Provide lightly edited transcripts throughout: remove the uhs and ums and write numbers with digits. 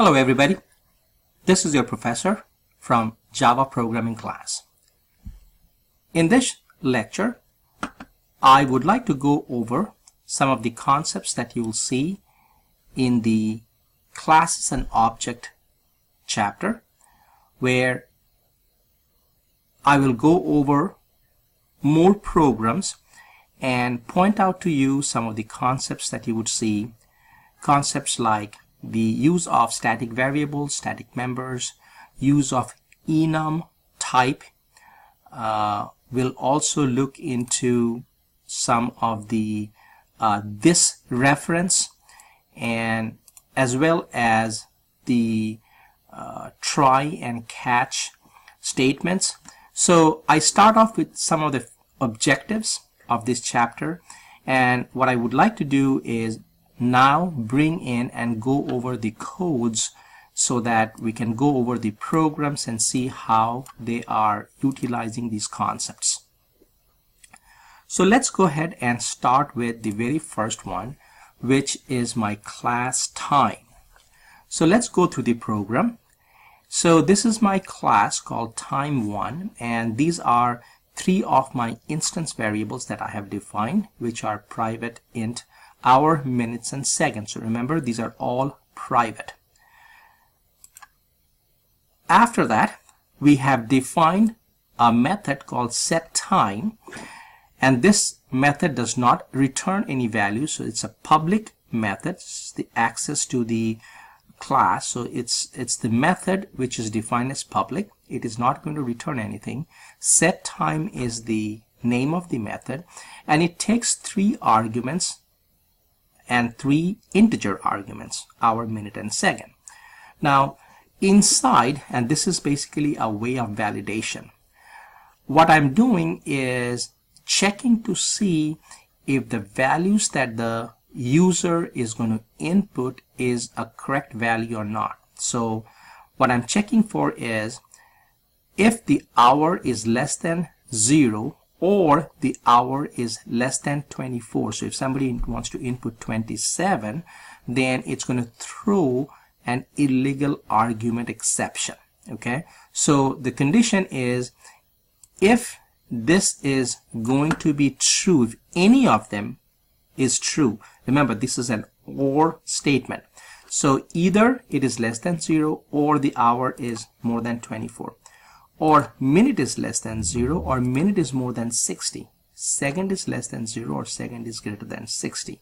Hello everybody, this is your professor from Java programming class. In this lecture, I would like to go over some of the concepts that you will see in the classes and object chapter, where I will go over more programs and point out to you some of the concepts that you would see. Concepts like the use of static variables, static members, use of enum type. We'll also look into some of the this reference, and as well as the try and catch statements. So I start off with some of the objectives of this chapter, and what I would like to do is now bring in and go over the codes so that we can go over the programs and see how they are utilizing these concepts. So let's go ahead and start with the very first one, which is my class time. So let's go through the program. So this is my class called time1, and these are three of my instance variables that I have defined, which are private, int, hour, minutes, and seconds. So remember, these are all private. After that, we have defined a method called setTime, and this method does not return any value, so it's a public method. It's the access to the class, so it's the method which is defined as public. It is not going to return anything. setTime is the name of the method, and it takes 3 arguments and 3 integer arguments, hour, minute, and second. Now inside, and this is basically a way of validation, what I'm doing is checking to see if the values that the user is going to input is a correct value or not. So what I'm checking for is if the hour is less than 0 or the hour is less than 24. So if somebody wants to input 27, then it's going to throw an illegal argument exception. Okay, so the condition is if this is going to be true, if any of them is true. Remember, this is an OR statement. So either it is less than 0 or the hour is more than 24. Or minute is less than 0 or minute is more than 60. Second is less than 0 or second is greater than 60.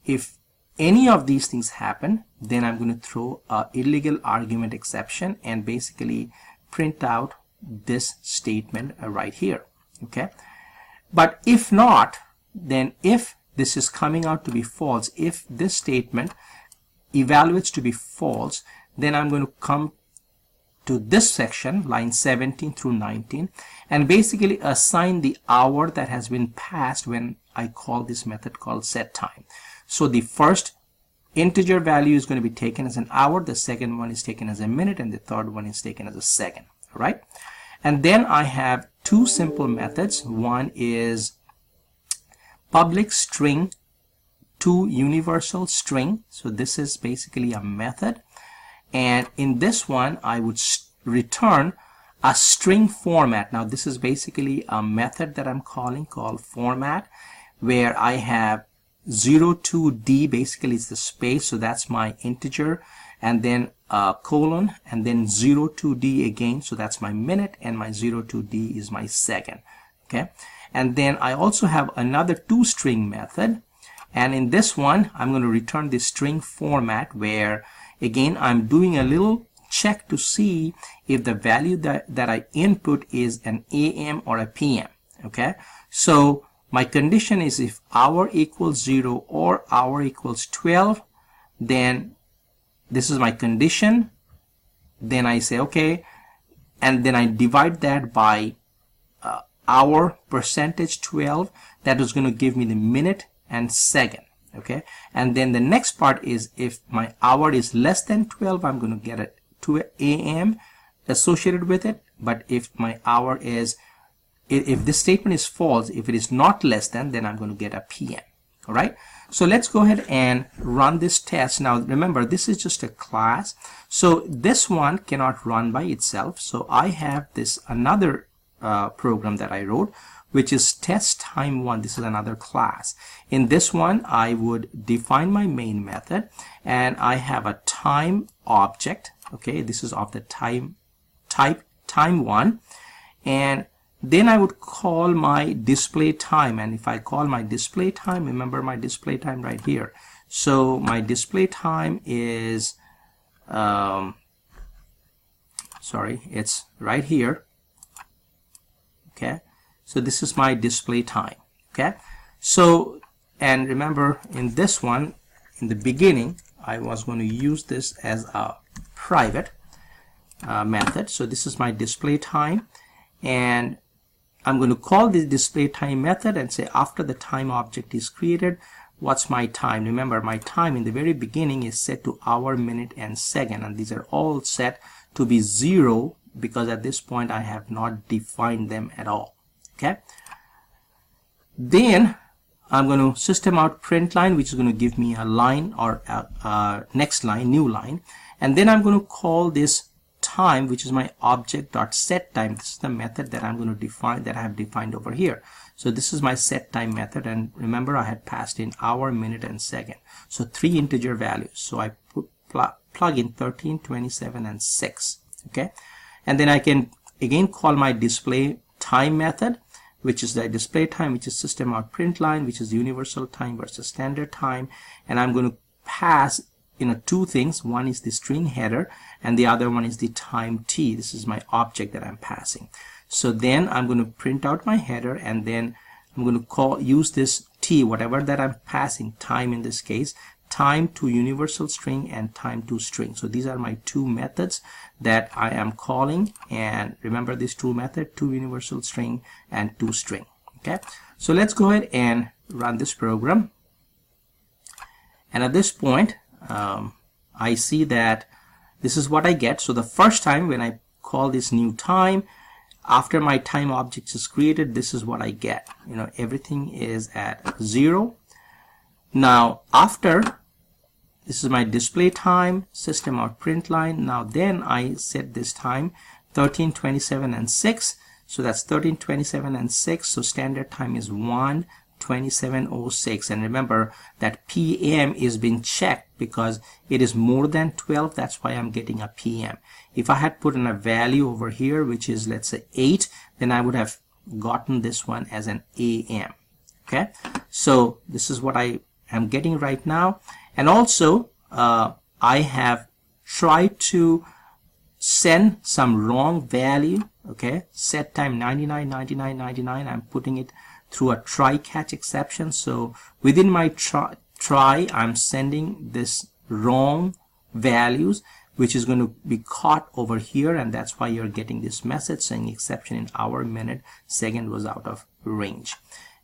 If any of these things happen, then I'm going to throw a illegal argument exception and basically print out this statement right here. Okay, but if not, then if this is coming out to be false, if this statement evaluates to be false, then I'm going to come to this section, line 17 through 19, and basically assign the hour that has been passed when I call this method called setTime. So the first integer value is going to be taken as an hour, the second one is taken as a minute, and the third one is taken as a second. All right, and then I have 2 simple methods. One is public string to universal string. So this is basically a method, and in this one I would return a string format. Now this is basically a method that I'm calling called format, where I have 0 to d basically is the space, so that's my integer, and then colon, and then 0 to d again, so that's my minute, and my 0 to d is my second. Okay, and then I also have another toString method, and in this one I'm going to return the string format, where again I'm doing a little check to see if the value that I input is an AM or a PM. Okay, so my condition is if hour equals 0 or hour equals 12, then this is my condition. Then I say okay, and then I divide that by hour percentage 12. That is going to give me the minute and second. Okay, and then the next part is if my hour is less than 12, I'm going to get a 2 AM associated with it. But if my hour is, if this statement is false, if it is not less than, then I'm going to get a PM. All right, so let's go ahead and run this test. Now remember, this is just a class, so this one cannot run by itself. So I have this another program that I wrote, which is test time 1. This is another class. In this one, I would define my main method, and I have a time object. Okay, this is of the type time 1, and then I would call my display time. And if I call my display time, remember my display time right here. So my display time is sorry, it's right here. Okay, so this is my display time. Okay, so, and remember, in this one, in the beginning, I was going to use this as a private method. So this is my display time, and I'm going to call this display time method and say, after the time object is created, what's my time? Remember, my time in the very beginning is set to hour, minute, and second, and these are all set to be 0 because at this point I have not defined them at all. Okay, then I'm going to system out print line, which is going to give me a line, or next line, new line, and then I'm going to call this time, which is my object.setTime. This is the method that I'm going to define, that I have defined over here. So this is my set time method, and remember I had passed in hour, minute, and second, so 3 integer values. So I plug in 13, 27, and 6. Okay, and then I can again call my display time method, which is the display time, which is system out print line, which is universal time versus standard time, and I'm going to pass two things. One is the string header, and the other one is the time t. This is my object that I'm passing. So then I'm going to print out my header, and then I'm going to use this t, whatever that I'm passing, time in this case, time to universal string and time to string. So these are my two methods that I am calling, and remember this two method, to universal string and to string. Okay, so let's go ahead and run this program, and at this point I see that this is what I get. So the first time when I call this new time, after my time object is created, this is what I get. Everything is at 0. Now after, this is my display time, system out print line. Now then I set this time 13, 27, and 6. So that's 13, 27, and 6. So standard time is 1:27:06. And remember that PM is being checked because it is more than 12. That's why I'm getting a PM. If I had put in a value over here, which is, let's say, 8, then I would have gotten this one as an AM. Okay, so this is what I am getting right now. And also I have tried to send some wrong value. Okay, set time 99, 99, 99. I'm putting it through a try catch exception. So within my try, I'm sending this wrong values, which is going to be caught over here, and that's why you're getting this message saying exception in hour, minute, second was out of range.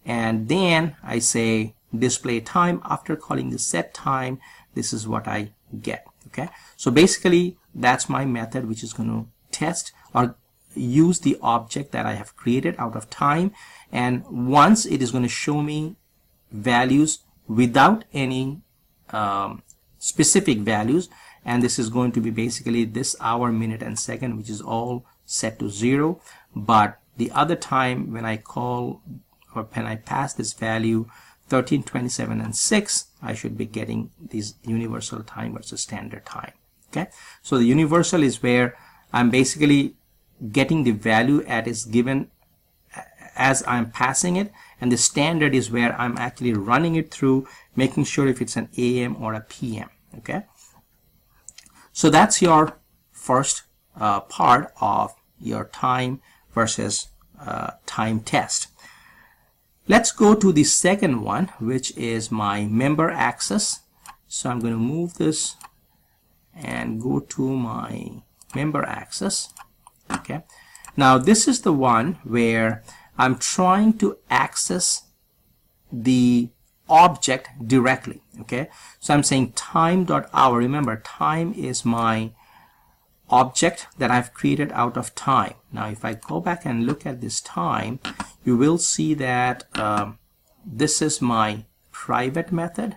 And then I say display time. After calling the set time, this is what I get. Okay, so basically that's my method, which is going to test or use the object that I have created out of time, and once it is going to show me values without any specific values, and this is going to be basically this hour, minute, and second, which is all set to 0. But the other time when I call, or when I pass this value 13, 27, and 6, I should be getting this universal time versus standard time. Okay, so the universal is where I'm basically getting the value at is given as I'm passing it, and the standard is where I'm actually running it through, making sure if it's an AM or a PM. Okay, so that's your first part of your time versus time test. Let's go to the second one, which is my member access. So I'm going to move this and go to my member access. Okay, now this is the one where I'm trying to access the object directly. Okay, so I'm saying time.hour. Remember, time is my object that I've created out of time. Now if I go back and look at this time, you will see that this is my private method.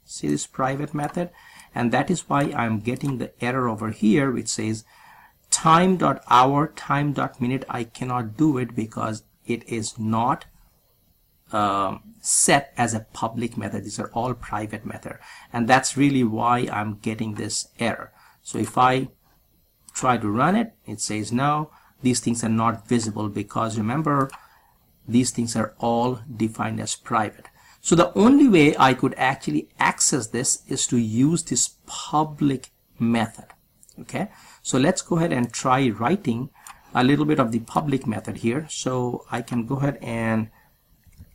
See this private method, and that is why I'm getting the error over here which says time.hour, time.minute. I cannot do it because it is not set as a public method. These are all private method, and that's really why I'm getting this error. So if I try to run it, it says no, these things are not visible, because remember, these things are all defined as private. So the only way I could actually access this is to use this public method. Okay, so let's go ahead and try writing a little bit of the public method here. So I can go ahead and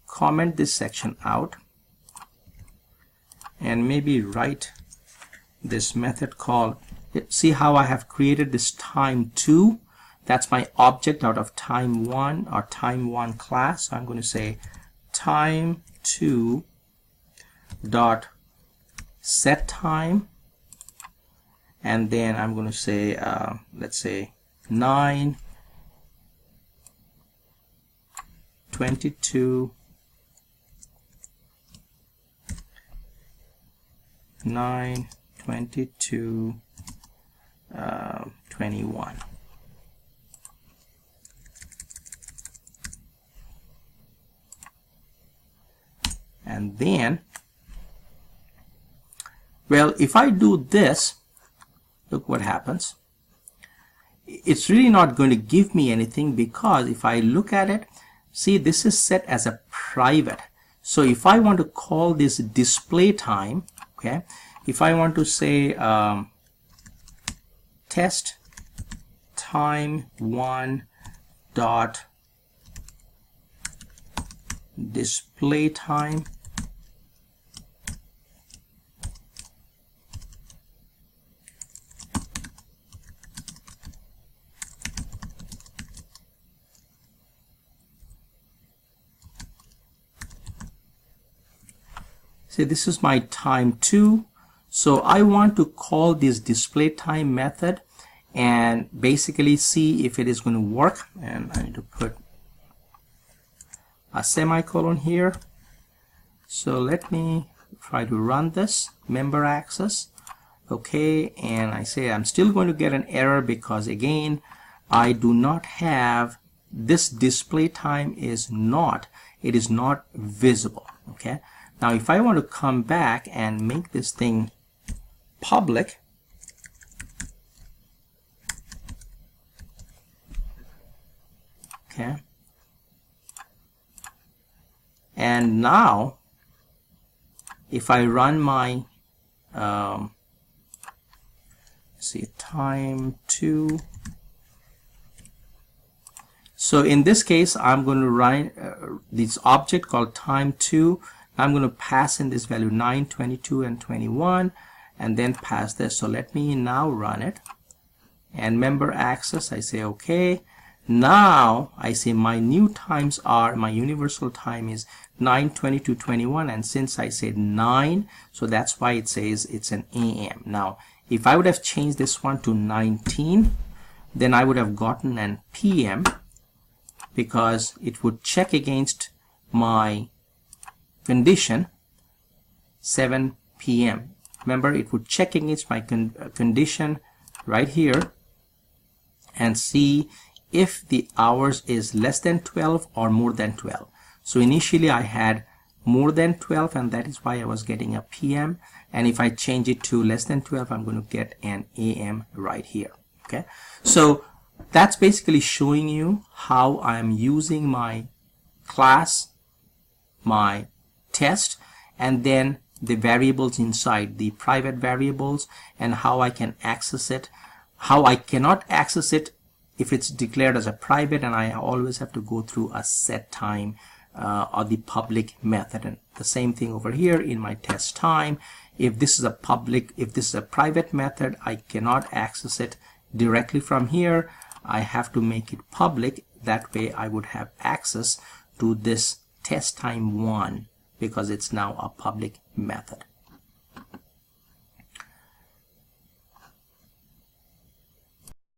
comment this section out and maybe write this method called, see how I have created this time2. That's my object out of time1 or time1 class. So I'm going to say time2 dot set time, and then I'm going to say let's say 9:22 21. And then, well, if I do this, look what happens. It's really not going to give me anything, because if I look at it, see, this is set as a private. So if I want to call this display time, okay, if I want to say test time1 dot display time, see, this is my time2. So I want to call this display time method and basically see if it is going to work, and I need to put a semicolon here. So let me try to run this member access. Okay, and I say I'm still going to get an error because again I do not have this display time is not, it is not visible. Okay, now if I want to come back and make this thing public, okay, and now if I run my see time2, so in this case I'm going to run this object called time2. I'm going to pass in this value 9, 22 and 21 and then pass this. So let me now run it, and member access, I say okay. Now I say my new times are, my universal time is 9, 22, 21, and since I said 9, so that's why it says it's an AM. Now if I would have changed this one to 19, then I would have gotten an PM, because it would check against my condition 7 PM. Remember, it would check against my condition right here and see if the hours is less than 12 or more than 12. So initially I had more than 12, and that is why I was getting a PM, and if I change it to less than 12, I'm going to get an AM right here. Okay, so that's basically showing you how I'm using my class, my test, and then the variables inside, the private variables, and how I can access it, how I cannot access it if it's declared as a private, and I always have to go through a set time or the public method. And the same thing over here in my test time. If this is a public, if this is a private method, I cannot access it directly from here. I have to make it public. That way I would have access to this test time 1, because it's now a public method.